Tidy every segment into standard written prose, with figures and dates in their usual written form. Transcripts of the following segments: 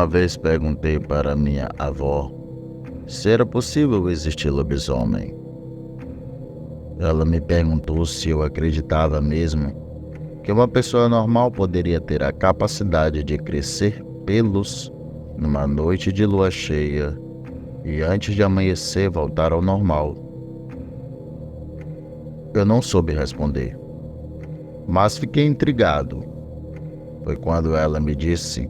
Uma vez perguntei para minha avó se era possível existir lobisomem. Ela me perguntou se eu acreditava mesmo que uma pessoa normal poderia ter a capacidade de crescer pelos numa noite de lua cheia e antes de amanhecer voltar ao normal. Eu não soube responder, mas fiquei intrigado. Foi quando ela me disse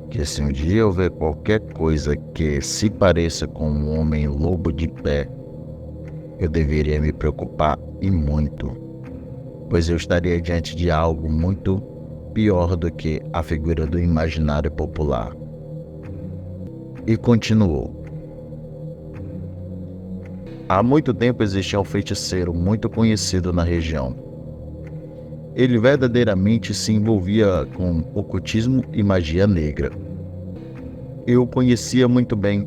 que se um dia eu ver qualquer coisa que se pareça com um homem lobo de pé, eu deveria me preocupar e muito, pois eu estaria diante de algo muito pior do que a figura do imaginário popular. E continuou. Há muito tempo existia um feiticeiro muito conhecido na região. Ele verdadeiramente se envolvia com ocultismo e magia negra. Eu o conhecia muito bem.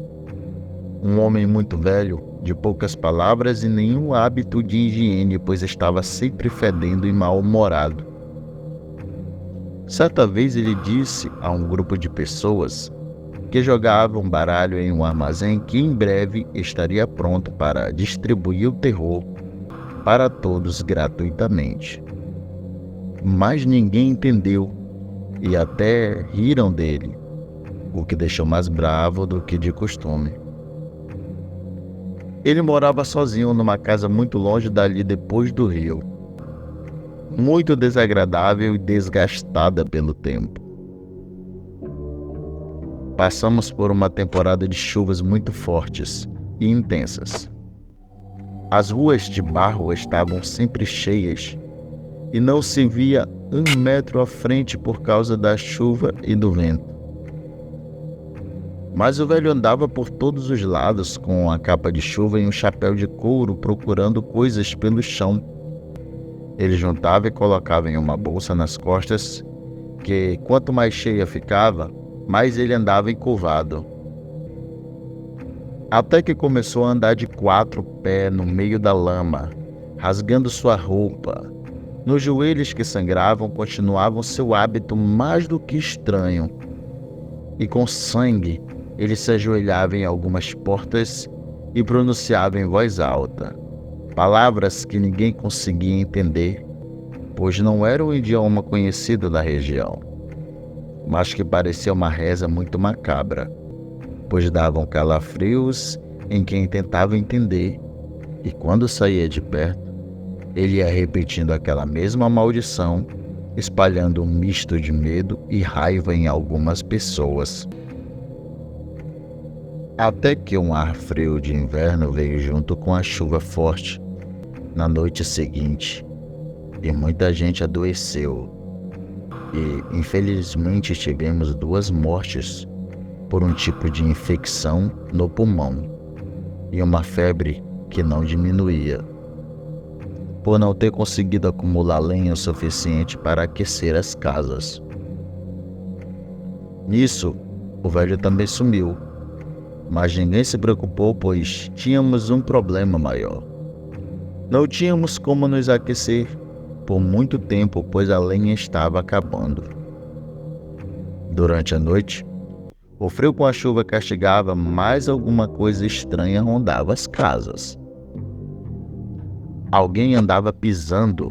Um homem muito velho, de poucas palavras e nenhum hábito de higiene, pois estava sempre fedendo e mal-humorado. Certa vez ele disse a um grupo de pessoas que jogavam baralho em um armazém que em breve estaria pronto para distribuir o terror para todos gratuitamente. Mas ninguém entendeu e até riram dele, o que deixou mais bravo do que de costume. Ele morava sozinho numa casa muito longe dali depois do rio, muito desagradável e desgastada pelo tempo. Passamos por uma temporada de chuvas muito fortes e intensas. As ruas de barro estavam sempre cheias e não se via 1 metro à frente por causa da chuva e do vento. Mas o velho andava por todos os lados com a capa de chuva e um chapéu de couro procurando coisas pelo chão. Ele juntava e colocava em uma bolsa nas costas que, quanto mais cheia ficava, mais ele andava encurvado. Até que começou a andar de 4 pés no meio da lama, rasgando sua roupa. Nos joelhos que sangravam continuavam seu hábito mais do que estranho. E com sangue, ele se ajoelhava em algumas portas e pronunciava em voz alta palavras que ninguém conseguia entender, pois não era um idioma conhecido da região, mas que parecia uma reza muito macabra, pois davam calafrios em quem tentava entender, e quando saía de perto, ele ia repetindo aquela mesma maldição, espalhando um misto de medo e raiva em algumas pessoas. Até que um ar frio de inverno veio junto com a chuva forte na noite seguinte, e muita gente adoeceu, e infelizmente tivemos 2 mortes por um tipo de infecção no pulmão e uma febre que não diminuía, por não ter conseguido acumular lenha o suficiente para aquecer as casas. Nisso, o velho também sumiu, mas ninguém se preocupou, pois tínhamos um problema maior. Não tínhamos como nos aquecer por muito tempo, pois a lenha estava acabando. Durante a noite, o frio com a chuva castigava, mas alguma coisa estranha rondava as casas. Alguém andava pisando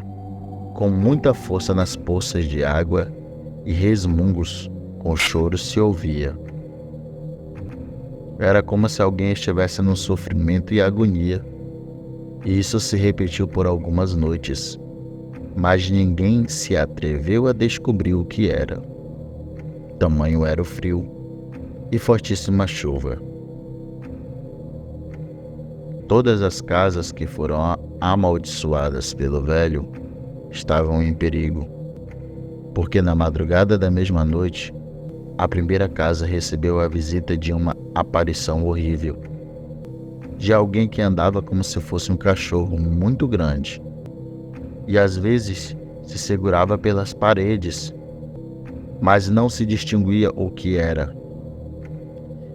com muita força nas poças de água e resmungos com choro se ouvia. Era como se alguém estivesse num sofrimento e agonia, e isso se repetiu por algumas noites, mas ninguém se atreveu a descobrir o que era. Tamanho era o frio e fortíssima chuva. Todas as casas que foram amaldiçoadas pelo velho estavam em perigo, porque na madrugada da mesma noite, a primeira casa recebeu a visita de uma aparição horrível, de alguém que andava como se fosse um cachorro muito grande, e às vezes se segurava pelas paredes, mas não se distinguia o que era.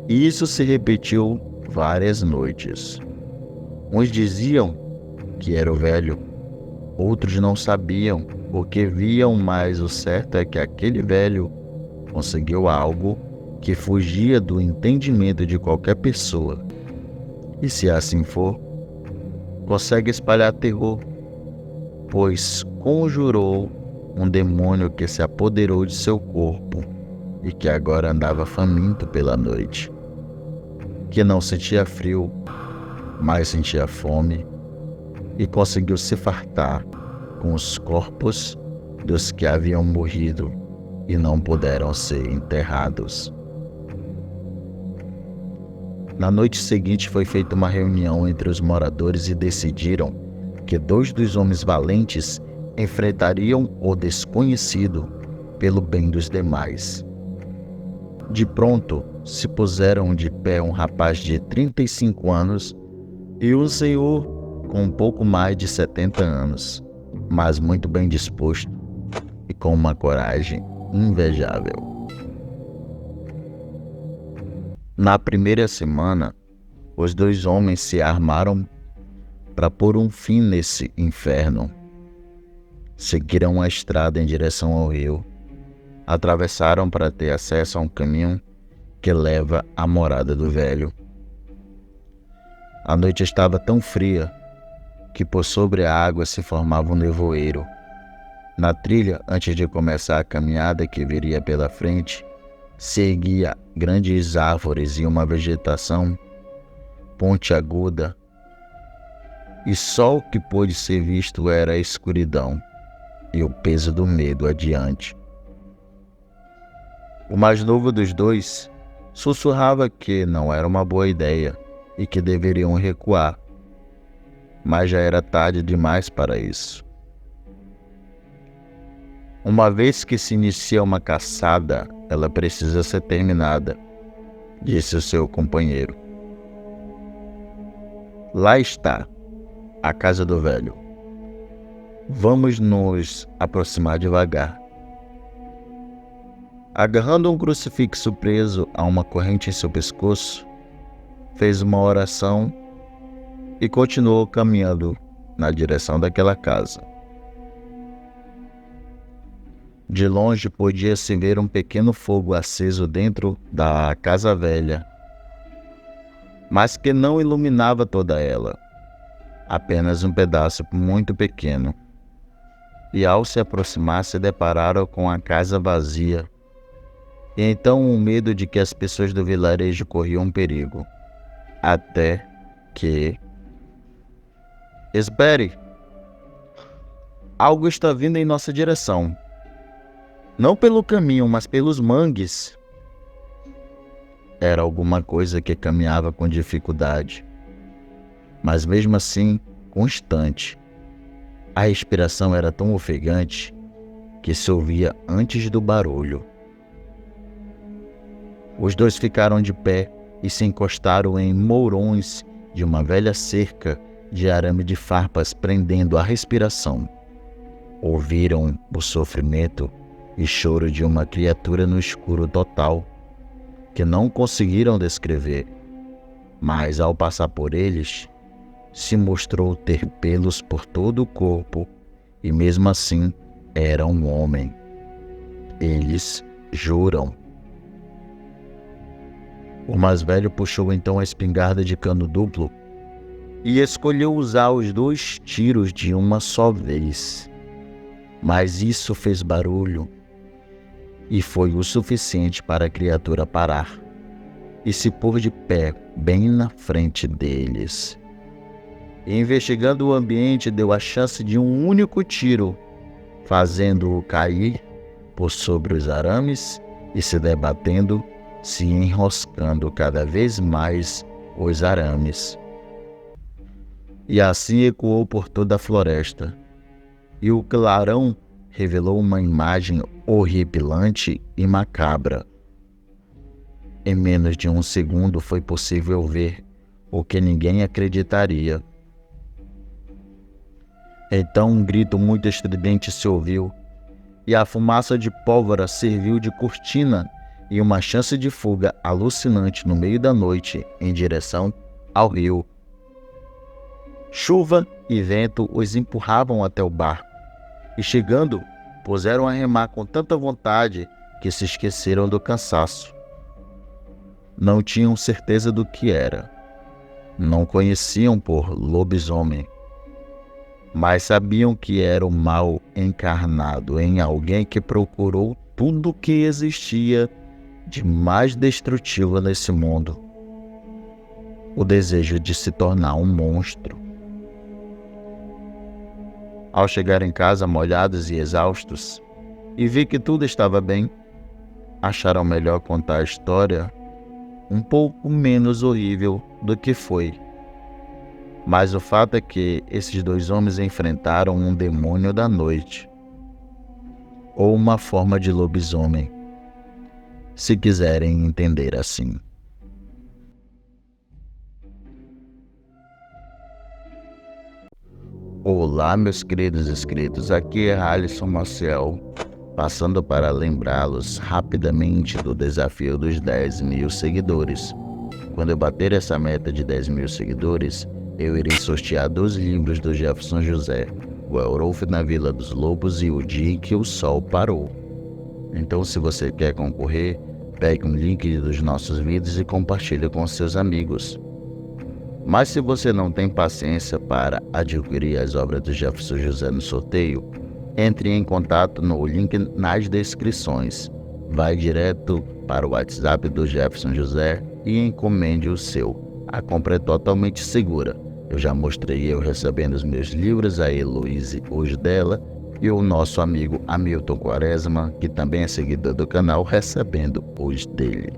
E isso se repetiu várias noites. Uns diziam que era o velho, outros não sabiam o que viam, mas o certo é que aquele velho conseguiu algo que fugia do entendimento de qualquer pessoa. E se assim for, consegue espalhar terror, pois conjurou um demônio que se apoderou de seu corpo e que agora andava faminto pela noite, que não sentia frio, mas sentia fome, e conseguiu se fartar com os corpos dos que haviam morrido e não puderam ser enterrados. Na noite seguinte foi feita uma reunião entre os moradores e decidiram que 2 dos homens valentes enfrentariam o desconhecido pelo bem dos demais. De pronto, se puseram de pé um rapaz de 35 anos e um senhor com um pouco mais de 70 anos, mas muito bem disposto e com uma coragem invejável. Na primeira semana, os 2 homens se armaram para pôr um fim nesse inferno. Seguiram a estrada em direção ao rio, atravessaram para ter acesso a um caminho que leva à morada do velho. A noite estava tão fria que por sobre a água se formava um nevoeiro. Na trilha, antes de começar a caminhada que viria pela frente, se erguia grandes árvores e uma vegetação pontiaguda, e só o que pôde ser visto era a escuridão e o peso do medo adiante. O mais novo dos 2 sussurrava que não era uma boa ideia e que deveriam recuar, mas já era tarde demais para isso. Uma vez que se inicia uma caçada, ela precisa ser terminada, disse o seu companheiro. Lá está, a casa do velho. Vamos nos aproximar devagar. Agarrando um crucifixo preso a uma corrente em seu pescoço, fez uma oração e continuou caminhando na direção daquela casa. De longe podia-se ver um pequeno fogo aceso dentro da casa velha, mas que não iluminava toda ela, apenas um pedaço muito pequeno. E ao se aproximar se depararam com a casa vazia, e então o medo de que as pessoas do vilarejo corriam um perigo, até que... Espere! Algo está vindo em nossa direção. Não pelo caminho, mas pelos mangues. Era alguma coisa que caminhava com dificuldade, mas mesmo assim constante. A respiração era tão ofegante que se ouvia antes do barulho. Os 2 ficaram de pé e se encostaram em mourões de uma velha cerca de arame de farpas prendendo a respiração. Ouviram o sofrimento e choro de uma criatura no escuro total, que não conseguiram descrever, mas ao passar por eles, se mostrou ter pelos por todo o corpo e mesmo assim era um homem. Eles juram. O mais velho puxou então a espingarda de cano duplo e escolheu usar os 2 tiros de uma só vez. Mas isso fez barulho e foi o suficiente para a criatura parar e se pôr de pé bem na frente deles. E investigando o ambiente, deu a chance de um único tiro, fazendo-o cair por sobre os arames e se debatendo, se enroscando cada vez mais os arames. E assim ecoou por toda a floresta, e o clarão revelou uma imagem horripilante e macabra. Em menos de um segundo foi possível ver o que ninguém acreditaria. Então um grito muito estridente se ouviu, e a fumaça de pólvora serviu de cortina e uma chance de fuga alucinante no meio da noite em direção ao rio. Chuva e vento os empurravam até o barco, e chegando, puseram a remar com tanta vontade que se esqueceram do cansaço. não tinham certeza do que era. Não conheciam por lobisomem, mas sabiam que era o mal encarnado em alguém que procurou tudo o que existia de mais destrutivo nesse mundo: o desejo de se tornar um monstro. Ao chegar em casa molhados e exaustos, e vi que tudo estava bem, acharam melhor contar a história um pouco menos horrível do que foi. Mas o fato é que esses dois homens enfrentaram um demônio da noite, ou uma forma de lobisomem, se quiserem entender assim. Olá, meus queridos inscritos, aqui é Alisson Maciel, passando para lembrá-los rapidamente do desafio dos 10.000 seguidores. Quando eu bater essa meta de 10.000 seguidores, eu irei sortear 2 livros do Jefferson José, O Eurolf na Vila dos Lobos e O Dia em que o Sol Parou. Então, se você quer concorrer, pegue um link dos nossos vídeos e compartilhe com seus amigos. Mas se você não tem paciência para adquirir as obras do Jefferson José no sorteio, entre em contato no link nas descrições. Vai direto para o WhatsApp do Jefferson José e encomende o seu. A compra é totalmente segura. Eu já mostrei eu recebendo os meus livros, a Heloíse hoje dela, e o nosso amigo Hamilton Quaresma, que também é seguidor do canal, recebendo os dele.